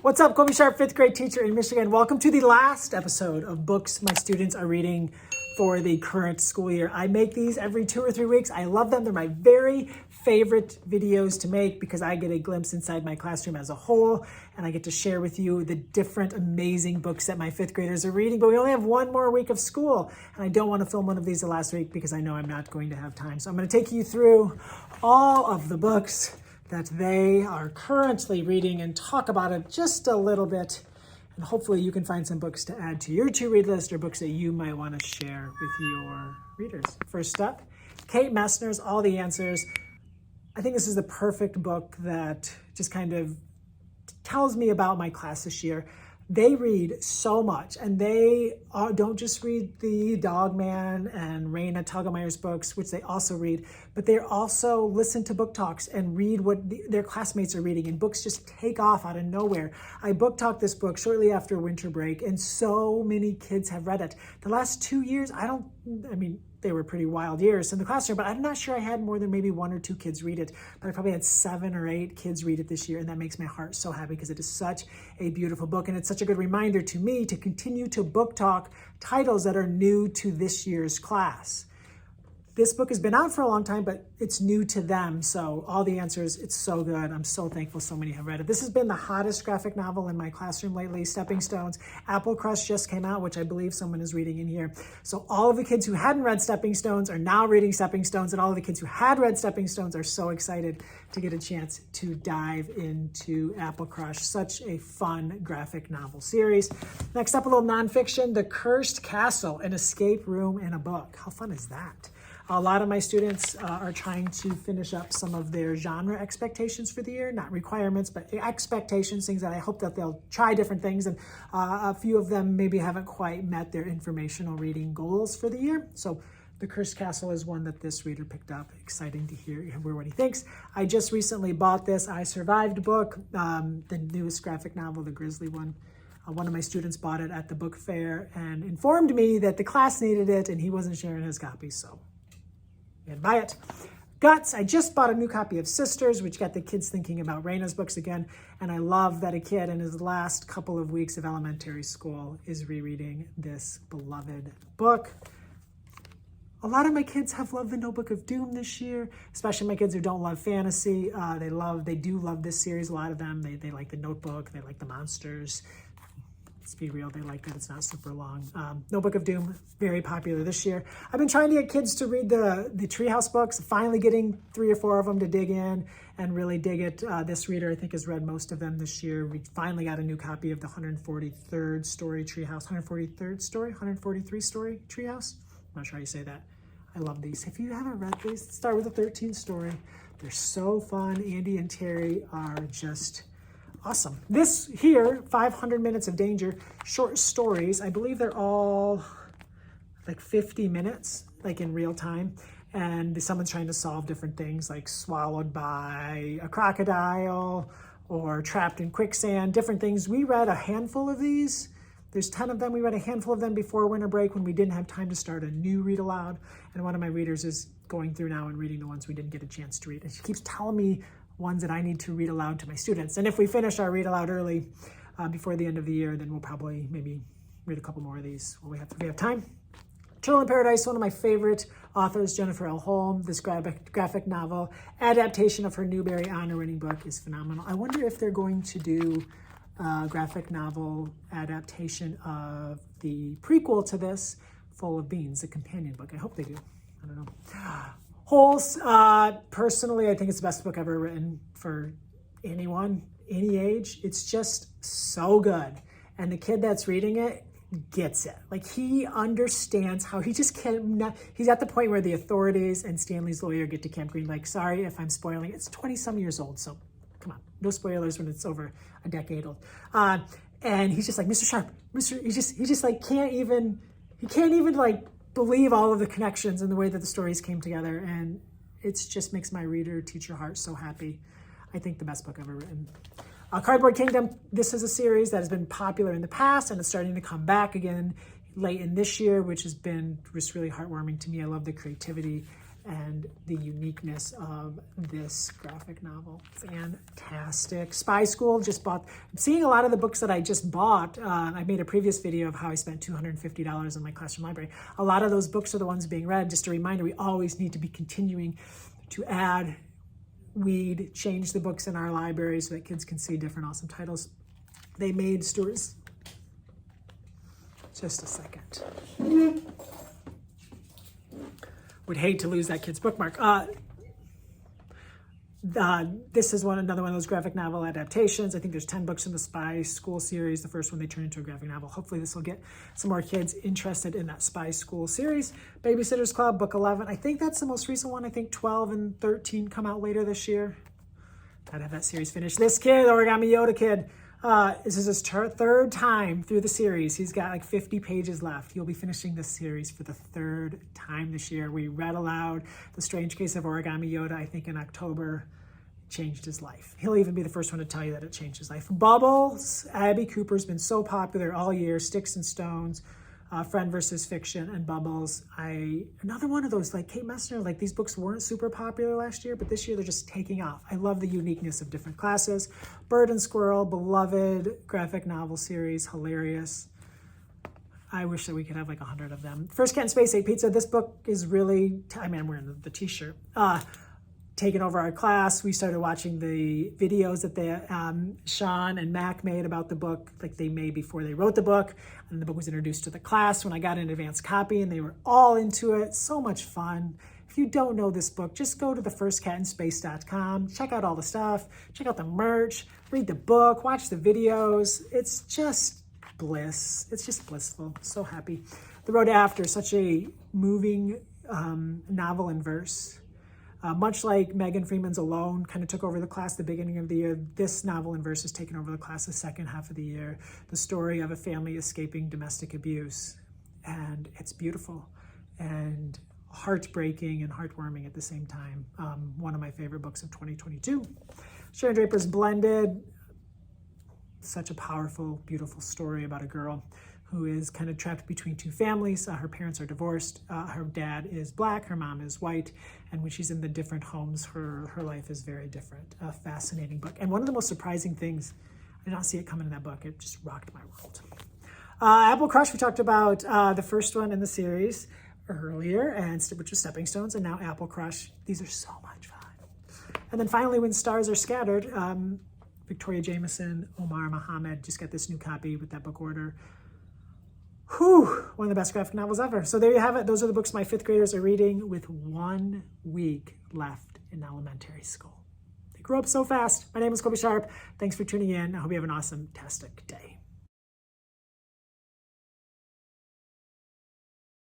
What's up, Kobe Sharp, 5th grade teacher in Michigan. Welcome to the last episode of books my students are reading for the current school year. I make these every 2 or 3 weeks. I love them. They're my very favorite videos to make because I get a glimpse inside my classroom as a whole, and I get to share with you the different amazing books that my 5th graders are reading. But we only have one more week of school, and I don't want to film one of these the last week because I know I'm not going to have time. So I'm going to take you through all of the books that they are currently reading and talk about it just a little bit. And hopefully you can find some books to add to your to-read list or books that you might want to share with your readers. First up, Kate Messner's All the Answers. I think this is the perfect book that just kind of tells me about my class this year. They read so much, and they don't just read the Dog Man and Raina Telgemeier's books, which they also read, but they also listen to book talks and read what their classmates are reading, and books just take off out of nowhere. I book talked this book shortly after winter break, and so many kids have read it. The last 2 years, they were pretty wild years in the classroom, but I'm not sure I had more than maybe 1 or 2 kids read it, but I probably had 7 or 8 kids read it this year, and that makes my heart so happy because it is such a beautiful book, and it's such a good reminder to me to continue to book talk titles that are new to this year's class. This book has been out for a long time, but it's new to them. So All the Answers, it's so good. I'm so thankful so many have read it. This has been the hottest graphic novel in my classroom lately, Stepping Stones. Apple Crush just came out, which I believe someone is reading in here. So all of the kids who hadn't read Stepping Stones are now reading Stepping Stones, and all of the kids who had read Stepping Stones are so excited to get a chance to dive into Apple Crush. Such a fun graphic novel series. Next up, a little nonfiction, The Cursed Castle, an escape room in a book. How fun is that? A lot of my students are trying to finish up some of their genre expectations for the year, not requirements, but expectations, things that I hope that they'll try different things. And a few of them maybe haven't quite met their informational reading goals for the year. So The Cursed Castle is one that this reader picked up. Exciting to hear what he thinks. I just recently bought this I Survived book, the newest graphic novel, the Grizzly one. One of my students bought it at the book fair and informed me that the class needed it and he wasn't sharing his copy, so and buy it. Guts, I just bought a new copy of Sisters, which got the kids thinking about Raina's books again. And I love that a kid in his last couple of weeks of elementary school is rereading this beloved book. A lot of my kids have loved The Notebook of Doom this year, especially my kids who don't love fantasy. They do love this series, a lot of them. They like The Notebook, they like the monsters. Let's be real, they like that it's not super long. Notebook of Doom, very popular this year. I've been trying to get kids to read the Treehouse books, finally getting 3 or 4 of them to dig in and really dig it. This reader, I think, has read most of them this year. We finally got a new copy of the 143rd story Treehouse. 143rd story? 143 story Treehouse? I'm not sure how you say that. I love these. If you haven't read these, start with the 13th story. They're so fun. Andy and Terry are just awesome. This here, 500 Minutes of Danger, short stories. I believe they're all like 50 minutes, like in real time. And someone's trying to solve different things like swallowed by a crocodile or trapped in quicksand, different things. We read a handful of these. There's 10 of them. We read a handful of them before winter break when we didn't have time to start a new read aloud. And one of my readers is going through now and reading the ones we didn't get a chance to read. And she keeps telling me ones that I need to read aloud to my students. And if we finish our read aloud early before the end of the year, then we'll probably maybe read a couple more of these when we have time. Children in Paradise, one of my favorite authors, Jennifer L. Holm. This graphic novel adaptation of her Newbery Honor-winning book is phenomenal. I wonder if they're going to do a graphic novel adaptation of the prequel to this, Full of Beans, the companion book. I hope they do. I don't know. Holes, personally, I think it's the best book ever written for anyone, any age. It's just so good. And the kid that's reading it gets it. Like, he understands how he just can't, he's at the point where the authorities and Stanley's lawyer get to Camp Green, like, sorry if I'm spoiling. It's 20-some years old, so come on. No spoilers when it's over a decade old. And he's just like, Mr. Sharp, he just like can't even like believe all of the connections and the way that the stories came together, and it just makes my reader teacher heart so happy. I think the best book ever written. Cardboard Kingdom, this is a series that has been popular in the past and it's starting to come back again late in this year, which has been just really heartwarming to me. I love the creativity and the uniqueness of this graphic novel. Fantastic. Spy School, just bought. I'm seeing a lot of the books that I just bought. I made a previous video of how I spent $250 in my classroom library. A lot of those books are the ones being read. Just a reminder, we always need to be continuing to add, weed, change the books in our library so that kids can see different awesome titles. They made Stewart's. Just a second. Would hate to lose that kid's bookmark. This is another one of those graphic novel adaptations. I think there's 10 books in the Spy School series. The first one they turned into a graphic novel. Hopefully this will get some more kids interested in that Spy School series. Babysitter's Club, book 11. I think that's the most recent one. I think 12 and 13 come out later this year. Gotta have that series finished. This kid, Origami Yoda kid, this is his third time through the series. He's got like 50 pages left. He'll be finishing this series for the third time this year. We read aloud The Strange Case of Origami Yoda, I think in October. Changed his life. He'll even be the first one to tell you that it changed his life. Bubbles, Abby Cooper's been so popular all year. Sticks and Stones, Friend versus Fiction, and Bubbles. Another one of those, like Kate Messner, like these books weren't super popular last year, but this year they're just taking off. I love the uniqueness of different classes. Bird and Squirrel, beloved graphic novel series, hilarious. I wish that we could have like 100 of them. First Cat in Space Ate Pizza. This book is really, I'm wearing the t-shirt. Taken over our class. We started watching the videos that Sean and Mac made about the book, like they made before they wrote the book. And the book was introduced to the class when I got an advanced copy, and they were all into it. So much fun. If you don't know this book, just go to thefirstcatinspace.com, check out all the stuff, check out the merch, read the book, watch the videos. It's just bliss. It's just blissful. So happy. The Road After, such a moving novel in verse. Much like Megan Freeman's Alone kind of took over the class at the beginning of the year, this novel in verse has taken over the class the second half of the year. The story of a family escaping domestic abuse. And it's beautiful and heartbreaking and heartwarming at the same time. One of my favorite books of 2022. Shannon Draper's Blended. Such a powerful, beautiful story about a girl who is kind of trapped between two families. Her parents are divorced. Her dad is black, her mom is white. And when she's in the different homes, her life is very different. A fascinating book. And one of the most surprising things, I did not see it coming in that book. It just rocked my world. Apple Crush, we talked about the first one in the series earlier, and which was Stepping Stones, and now Apple Crush. These are so much fun. And then finally, When Stars Are Scattered, Victoria Jameson, Omar Mohammed just got this new copy with that book order. Whew, one of the best graphic novels ever. So there you have it. Those are the books my fifth graders are reading with 1 week left in elementary school. They grow up so fast. My name is Colby Sharp. Thanks for tuning in. I hope you have an awesome, fantastic day.